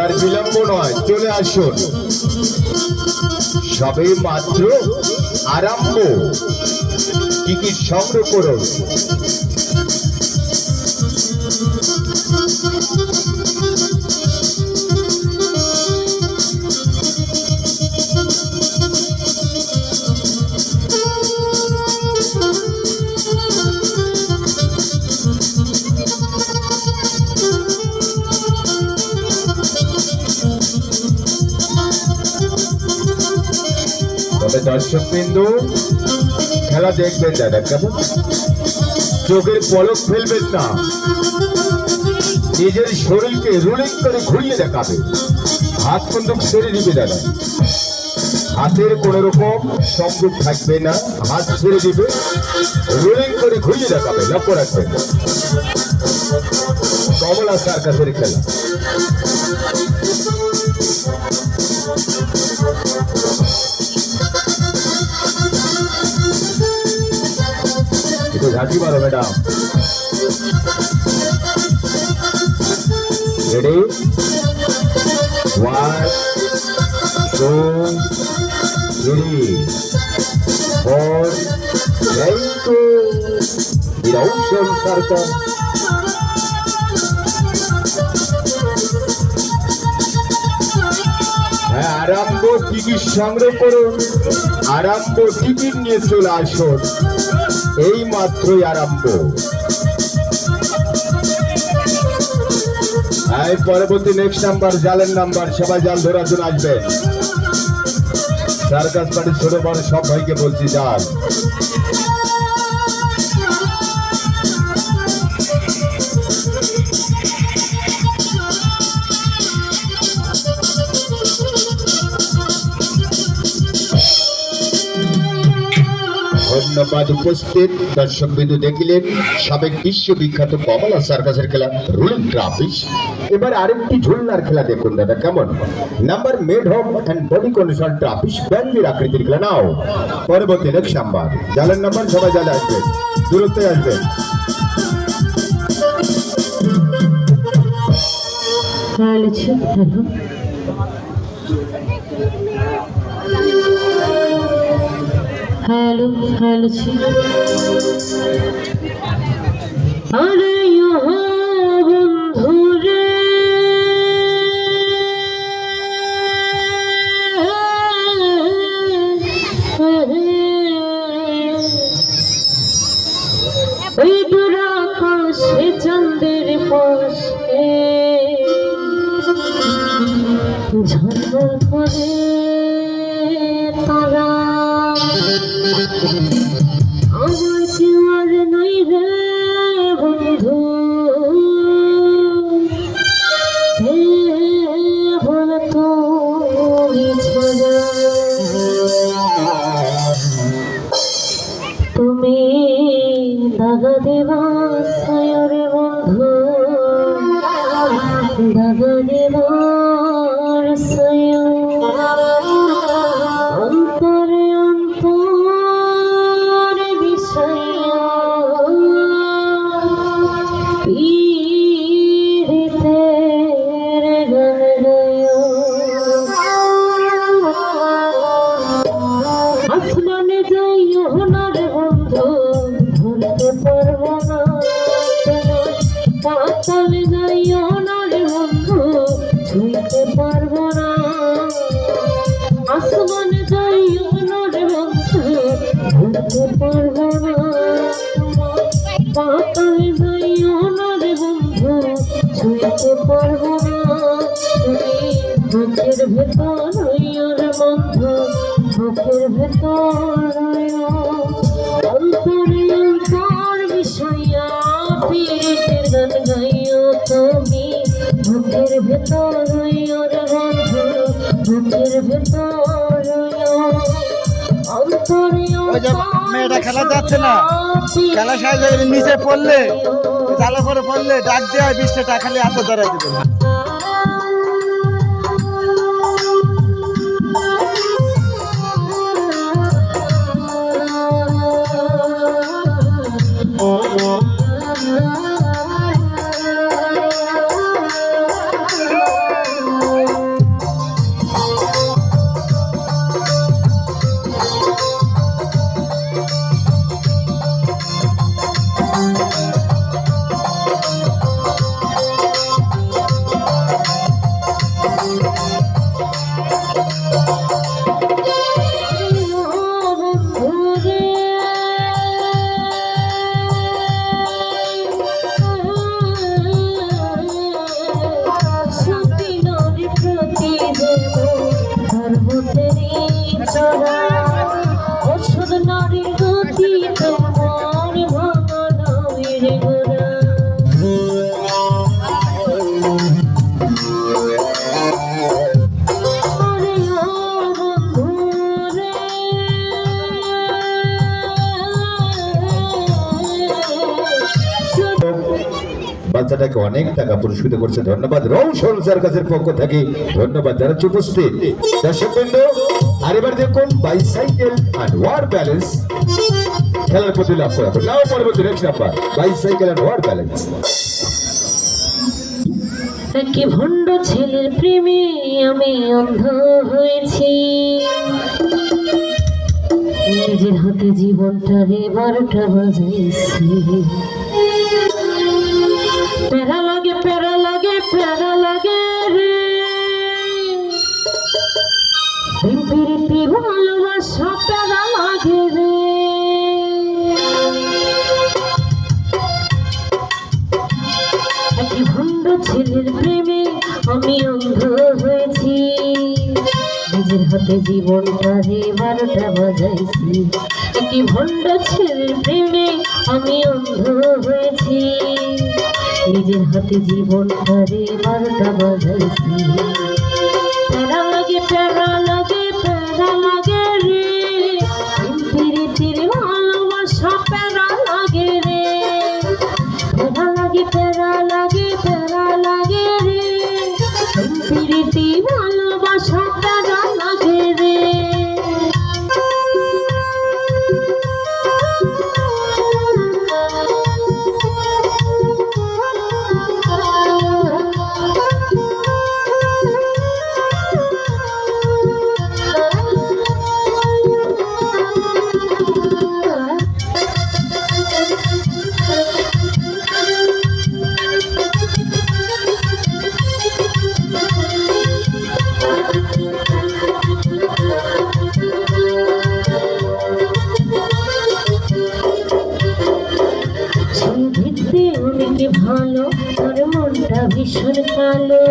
আর বিলম্ব নয়, চলে আসুন, সবে মাত্র আরম্ভ। টিকিট সংগ্রহ করুন। তবে দর্শক বিন্দু, খেলা দেখবেন দাদা, কেমন চোখের পলক ফেলবেন না, নিজের শরীরকে রোলিং করে ঘুরিয়ে দেখাবে, হাত বন্দুক ছেড়ে দিবে দাদা, হাতের কোন রকম সংযোগ থাকবে না, হাত ছেড়ে দিবে, রোলিং করে ঘুরিয়ে দেখাবে, লক্ষ্য রাখবেন। কমলা সার্কাসের খেলা। একটু ঝাঁকি মারো madam. Ready, 1 2 3 4 Thank you, Ocean Circus. হ্যাঁ, আরম্ভ, টিকিট সংগ্রহ করুন, আরম্ভ, টিকিট নিয়ে চলে আসুন, এই মাত্রই আরম্ভ। পরবর্তী নেক্সট নাম্বার, জালের নাম্বার, সবাই জাল ধরার জন্য আসবেন। সার্কাস পার্টি ছোট বড় সব ভাইকে বলছি, জাল। ধন্যবাদ। উপস্থিত দর্শক বিন্দু, দেখিলেন সাবেক বিশ্ববিখ্যাত কমলা সার্কাসের খেলা রুলিং ট্রাফিস। এবার আরেকটি ঝুলনার খেলা দেখুন দাদা, কেমন number made home and body condition ট্রাফিস, ব্যান্ডির আকৃতির খেলা। নাও পরবর্তী নেক্সট নাম্বার, জালের নাম্বার, সবাই জালে আসবেন, দূরত্বে আসবেন। हेलो हेलो छी, अरे यहाँ बंधु रे, ওই দূর আকাশে চাঁদের পাশে ঝলমল করে তারা, আমার কেউ আর নাই রে বন্ধু, হে বল তুমি ছাড়া, তুমি দাগা দেবা সায়রে বন্ধু, দাগা দেবার সায়, অন্তরে অন্তরে বিষয়া পীড়িতের গান গায়া, আসমানে যাইও না রে বন্ধু, ধরতে পারবো না তোমার, পাতালে যাইও না রে বন্ধু, ছুঁইতে পারবো না, আসমানে যাইও না রে বন্ধু, ধরতে পারবো না, পাতালে যাইও না রে বন্ধু, ছুঁইতে পারবো না, তুমি বুকের ভেতর হইও রে বন্ধু, বুকের ভেতর হইও, অন্তরে অন্তর বিষয়া পীড়িতের গান গাইও, তুমি বুকের ভেতর হইও রে বন্ধু, বুকের ভেতর হইও, অন্তরে মেয়েটা খেলা যাচ্ছে না, খেলা শেষ হয়ে নিচে পড়লে, জালে পরে পড়লে ডাক দেওয়া 20 টাকা খালি হাতে ধরা দিবে। রে গোরা ওরে ও বন্ধু রে বাচ্চাটাকে অনেক টাকা পুরস্কৃত করছে, ধন্যবাদ রৌশন সার্কাসের পক্ষ থেকে, ধন্যবাদ যারা উপস্থিত দর্শকবৃন্দ। আর এবার দেখুন বাইসাইকেল অ্যান্ড ওয়ার ব্যালেন্স খেলার প্রতি লাভ করা নাও পরবর্তী next number bicycle and war balance. একে ভণ্ড ছেলের প্রেমে আমি অন্ধ হয়েছি, নিজের হাতে জীবনটা রে 12টা বাজাইছি। প্যারা লাগে প্যারা লাগে প্যারা লাগে রে, প্রীতি ভালোবাসা প্যারা লাগে রে। একই ভণ্ড ছেলের প্রেমে আমি অন্ধ হয়েছি, নিজের হাতে জীবনটা রে 12টা বাজাইছি। একই ভণ্ড ছেলের প্রেমে আমি অন্ধ হয়েছি, নিজের হাতে জীবনটা রে 12টা বাজাইছি। প্যারা লাগে প্যারা লাগে প্যারা লাগে রে, প্রীতির ভালোবাসা প্যারা লাগে রে। প্যারা লাগে প্যারা লাগে প্যারা লাগে রে, প্রীতি ভালোবাসা প্যারা লাগে রে। দেখতে অনেকে ভালো, তোর মনটা ভীষণ কালো,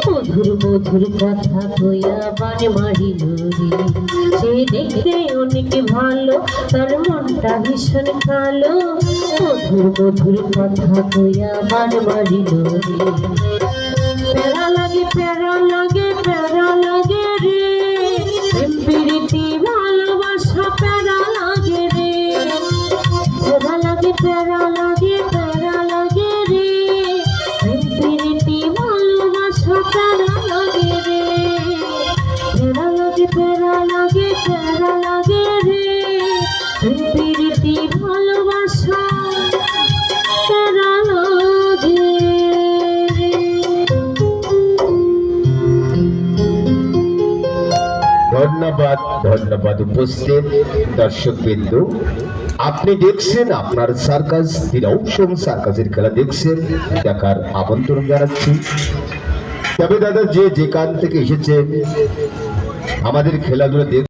মধুর মধুর কথা কইয়া বান মারিল রে। সে দেখতে অনেকে ভালো, তোর মনটা ভীষণ কালো, মধুর মধুর কথা কইয়া বান মারিল রে। প্যারা লাগে প্যারা লাগে প্যারা লাগে রে, প্রীতি ভালোবাসা প্যারা লাগে রে। প্যারা লাগে প্যারা লাগে প্যারা লাগে রে, প্রীতি ভালোবাসা প্যারা লাগে রে। প্যারা লাগে প্যারা লাগে প্যারা লাগে রে, প্রীতি ভালোবাসা প্যারা লাগে রে। ধন্যবাদ ধন্যবাদ উপস্থিত দর্শকবৃন্দ। আপনি দেখছেন আপনার সার্কাস দিনৌসম সার্কাসের খেলা দেখছেন, দেখার আমন্ত্রণ জানাচ্ছি। তবে দাদা যে যেখান থেকে এসেছে আমাদের খেলাধুলা